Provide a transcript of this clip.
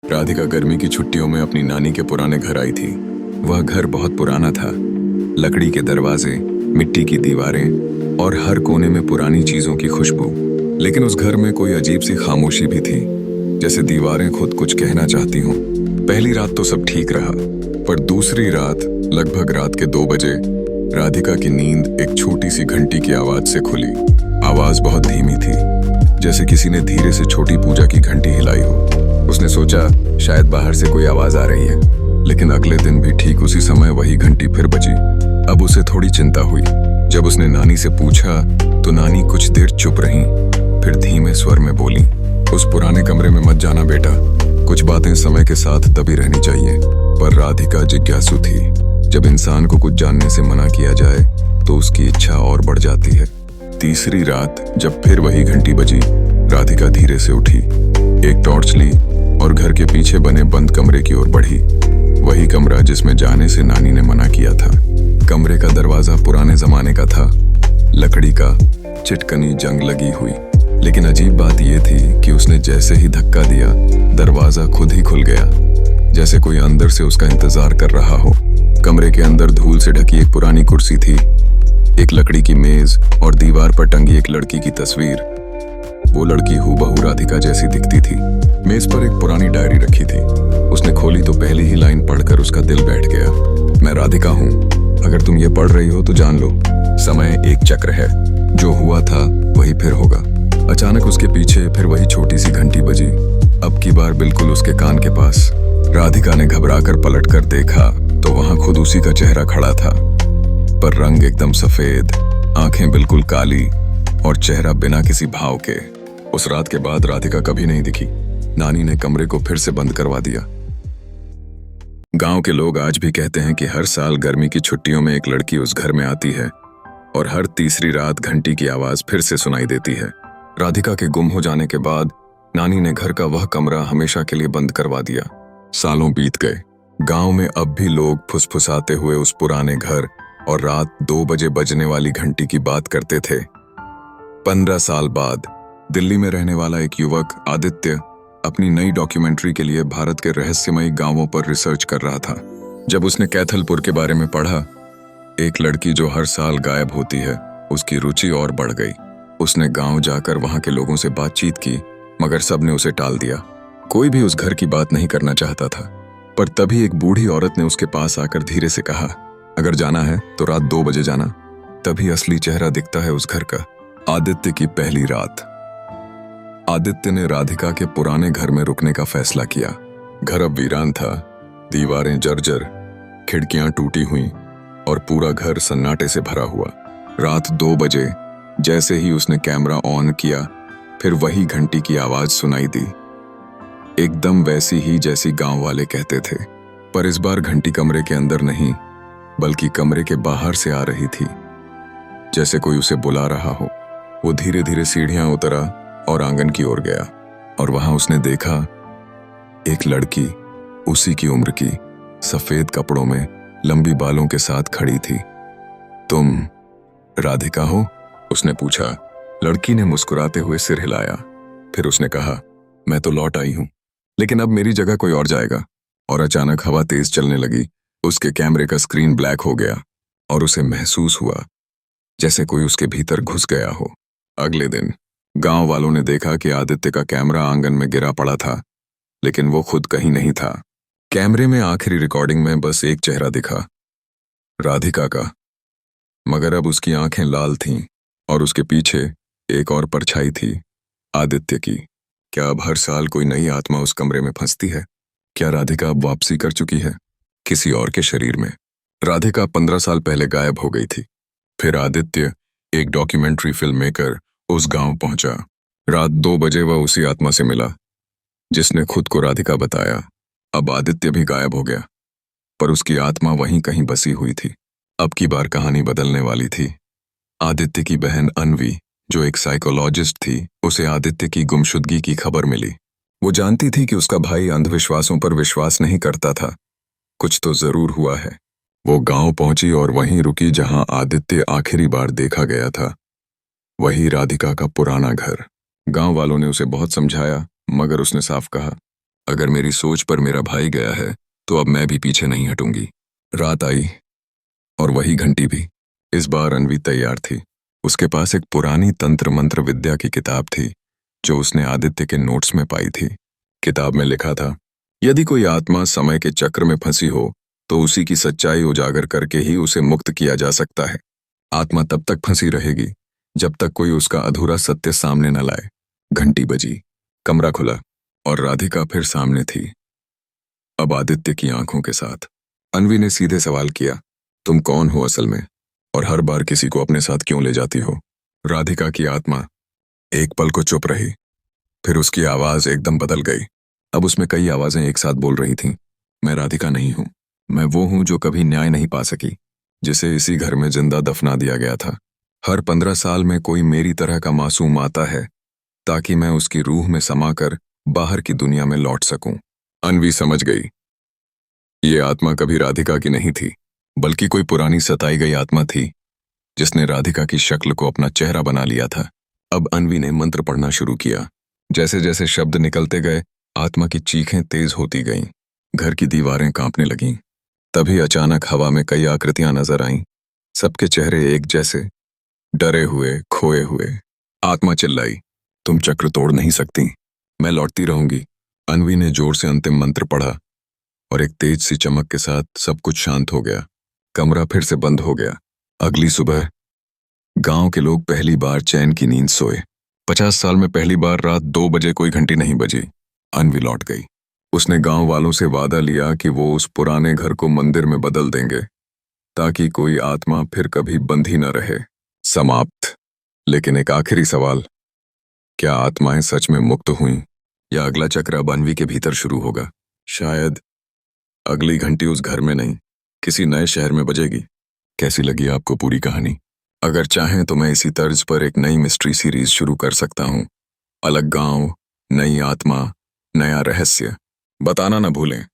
राधिका गर्मी की छुट्टियों में अपनी नानी के पुराने घर आई थी। वह घर बहुत पुराना था। लकड़ी के दरवाजे, मिट्टी की दीवारें और हर कोने में पुरानी चीजों की खुशबू। लेकिन उस घर में कोई अजीब सी खामोशी भी थी, जैसे दीवारें खुद कुछ कहना चाहती हों। पहली रात तो सब ठीक रहा, पर दूसरी रात लगभग रात के 2 बजे राधिका की नींद एक छोटी सी घंटी की आवाज से खुली। आवाज बहुत धीमी थी, जैसे किसी ने धीरे से छोटी पूजा की घंटी हिलाई हो। उसने सोचा शायद बाहर से कोई आवाज आ रही है, लेकिन अगले दिन भी ठीक उसी समय वही घंटी फिर बजी। अब उसे थोड़ी चिंता हुई। जब उसने नानी से पूछा तो नानी कुछ देर चुप रहीं, फिर धीमे स्वर में बोली, उस पुराने कमरे में मत जाना बेटा, कुछ बातें समय के साथ दबी रहनी चाहिए। पर राधिका जिज्ञासु थी। जब इंसान को कुछ जानने से मना किया जाए तो उसकी इच्छा और बढ़ जाती है। तीसरी रात जब फिर वही घंटी बजी, राधिका धीरे से उठी, एक टॉर्च ली और घर के पीछे बने बंद कमरे की ओर बढ़ी। वही कमरा जिसमें जाने से नानी ने मना किया था। कमरे का दरवाजा पुराने जमाने का था, लकड़ी का, चिटकनी जंग लगी हुई। लेकिन अजीब बात यह थी कि उसने जैसे ही धक्का दिया, दरवाजा खुद ही खुल गया, जैसे कोई अंदर से उसका इंतजार कर रहा हो। कमरे के अंदर धूल से ढकी एक पुरानी कुर्सी थी, एक लकड़ी की मेज और दीवार पर टंगी एक लड़की की तस्वीर। वो लड़की हूबहू राधिका जैसी दिखती थी। मेज पर एक पुरानी डायरी रखी थी। उसने खोली तो पहली ही लाइन पढ़कर उसका दिल बैठ गया। मैं राधिका हूँ, अगर तुम ये पढ़ रही हो तो जान लो, समय एक चक्र है, जो हुआ था वही फिर होगा। अचानक उसके पीछे फिर वही छोटी सी घंटी बजी, अब की बार बिल्कुल उसके कान के पास। राधिका ने घबराकर पलट कर देखा तो वहां खुद उसी का चेहरा खड़ा था, पर रंग एकदम सफेद, आंखें बिल्कुल काली और चेहरा बिना किसी भाव के। उस रात के बाद राधिका कभी नहीं दिखी। नानी ने कमरे को फिर से बंद करवा दिया। गांव के लोग आज भी कहते हैं कि हर साल गर्मी की छुट्टियों में एक लड़की उस घर में आती है और हर तीसरी रात घंटी की आवाज फिर से सुनाई देती है। राधिका के गुम हो जाने के बाद नानी ने घर का वह कमरा हमेशा के लिए बंद करवा दिया। सालों बीत गए। गांव में अब भी लोग फुसफुसाते हुए उस पुराने घर और रात 2 बजे बजने वाली घंटी की बात करते थे। 15 साल बाद दिल्ली में रहने वाला एक युवक आदित्य अपनी नई डॉक्यूमेंट्री के लिए भारत के रहस्यमयी गांवों पर रिसर्च कर रहा था। जब उसने कैथलपुर के बारे में पढ़ा, एक लड़की जो हर साल गायब होती है, उसकी रुचि और बढ़ गई। उसने गांव जाकर वहां के लोगों से बातचीत की, मगर सबने उसे टाल दिया। कोई भी उस घर की बात नहीं करना चाहता था। पर तभी एक बूढ़ी औरत ने उसके पास आकर धीरे से कहा, अगर जाना है तो रात 2 बजे जाना, तभी असली चेहरा दिखता है उस घर का। आदित्य की पहली रात। आदित्य ने राधिका के पुराने घर में रुकने का फैसला किया। घर अब वीरान था, दीवारें जर्जर, खिड़कियां टूटी हुई और पूरा घर सन्नाटे से भरा हुआ। रात 2 बजे जैसे ही उसने कैमरा ऑन किया, फिर वही घंटी की आवाज सुनाई दी, एकदम वैसी ही जैसी गांव वाले कहते थे। पर इस बार घंटी कमरे के अंदर नहीं, बल्कि कमरे के बाहर से आ रही थी, जैसे कोई उसे बुला रहा हो। वो धीरे धीरे सीढ़ियां उतरा और आंगन की ओर गया, और वहां उसने देखा एक लड़की, उसी की उम्र की, सफेद कपड़ों में, लंबी बालों के साथ खड़ी थी। तुम राधिका हो? उसने पूछा। लड़की ने मुस्कुराते हुए सिर हिलाया। फिर उसने कहा, मैं तो लौट आई हूं, लेकिन अब मेरी जगह कोई और जाएगा। और अचानक हवा तेज चलने लगी। उसके कैमरे का स्क्रीन ब्लैक हो गया और उसे महसूस हुआ जैसे कोई उसके भीतर घुस गया हो। अगले दिन गांव वालों ने देखा कि आदित्य का कैमरा आंगन में गिरा पड़ा था, लेकिन वो खुद कहीं नहीं था। कैमरे में आखिरी रिकॉर्डिंग में बस एक चेहरा दिखा, राधिका का, मगर अब उसकी आंखें लाल थीं और उसके पीछे एक और परछाई थी, आदित्य की। क्या अब हर साल कोई नई आत्मा उस कमरे में फंसती है? क्या राधिका अब वापसी कर चुकी है, किसी और के शरीर में? राधिका 15 साल पहले गायब हो गई थी। फिर आदित्य, एक डॉक्यूमेंट्री फिल्म मेकर, उस गांव पहुंचा। रात 2 बजे वह उसी आत्मा से मिला जिसने खुद को राधिका बताया। अब आदित्य भी गायब हो गया, पर उसकी आत्मा वहीं कहीं बसी हुई थी। अब की बार कहानी बदलने वाली थी। आदित्य की बहन अनवी, जो एक साइकोलॉजिस्ट थी, उसे आदित्य की गुमशुदगी की खबर मिली। वो जानती थी कि उसका भाई अंधविश्वासों पर विश्वास नहीं करता था। कुछ तो जरूर हुआ है। वो गांव पहुंची और वहीं रुकी जहां आदित्य आखिरी बार देखा गया था, वही राधिका का पुराना घर। गांव वालों ने उसे बहुत समझाया, मगर उसने साफ कहा, अगर मेरी सोच पर मेरा भाई गया है तो अब मैं भी पीछे नहीं हटूंगी। रात आई और वही घंटी भी। इस बार अनवी तैयार थी। उसके पास एक पुरानी तंत्र मंत्र विद्या की किताब थी जो उसने आदित्य के नोट्स में पाई थी। किताब में लिखा था, यदि कोई आत्मा समय के चक्र में फंसी हो तो उसी की सच्चाई उजागर करके ही उसे मुक्त किया जा सकता है। आत्मा तब तक फंसी रहेगी जब तक कोई उसका अधूरा सत्य सामने न लाए। घंटी बजी, कमरा खुला और राधिका फिर सामने थी, अब आदित्य की आंखों के साथ। अनवी ने सीधे सवाल किया, तुम कौन हो असल में, और हर बार किसी को अपने साथ क्यों ले जाती हो? राधिका की आत्मा एक पल को चुप रही, फिर उसकी आवाज एकदम बदल गई। अब उसमें कई आवाजें एक साथ बोल रही थीं। मैं राधिका नहीं हूं। मैं वो हूं जो कभी न्याय नहीं पा सकी, जिसे इसी घर में जिंदा दफना दिया गया था। हर 15 साल में कोई मेरी तरह का मासूम आता है ताकि मैं उसकी रूह में समाकर बाहर की दुनिया में लौट सकूं। अनवी समझ गई, ये आत्मा कभी राधिका की नहीं थी, बल्कि कोई पुरानी सताई गई आत्मा थी जिसने राधिका की शक्ल को अपना चेहरा बना लिया था। अब अनवी ने मंत्र पढ़ना शुरू किया। जैसे जैसे शब्द निकलते गए, आत्मा की चीखें तेज होती गईं। घर की दीवारें कांपने लगीं। तभी अचानक हवा में कई आकृतियां नजर आईं। सबके चेहरे एक जैसे, डरे हुए, खोए हुए। आत्मा चिल्लाई, तुम चक्र तोड़ नहीं सकती, मैं लौटती रहूंगी। अनवी ने जोर से अंतिम मंत्र पढ़ा और एक तेज सी चमक के साथ सब कुछ शांत हो गया। कमरा फिर से बंद हो गया। अगली सुबह गांव के लोग पहली बार चैन की नींद सोए। 50 साल में पहली बार रात 2 बजे कोई घंटी नहीं बजी। अनवी लौट गई। उसने गांव वालों से वादा लिया कि वो उस पुराने घर को मंदिर में बदल देंगे ताकि कोई आत्मा फिर कभी बंधी न रहे। समाप्त। लेकिन एक आखिरी सवाल, क्या आत्माएं सच में मुक्त हुईं या अगला चक्र अब अनवी के भीतर शुरू होगा? शायद अगली घंटी उस घर में नहीं, किसी नए शहर में बजेगी। कैसी लगी आपको पूरी कहानी? अगर चाहें तो मैं इसी तर्ज पर एक नई मिस्ट्री सीरीज शुरू कर सकता हूँ। अलग गांव, नई आत्मा, नया रहस्य। बताना ना भूलें।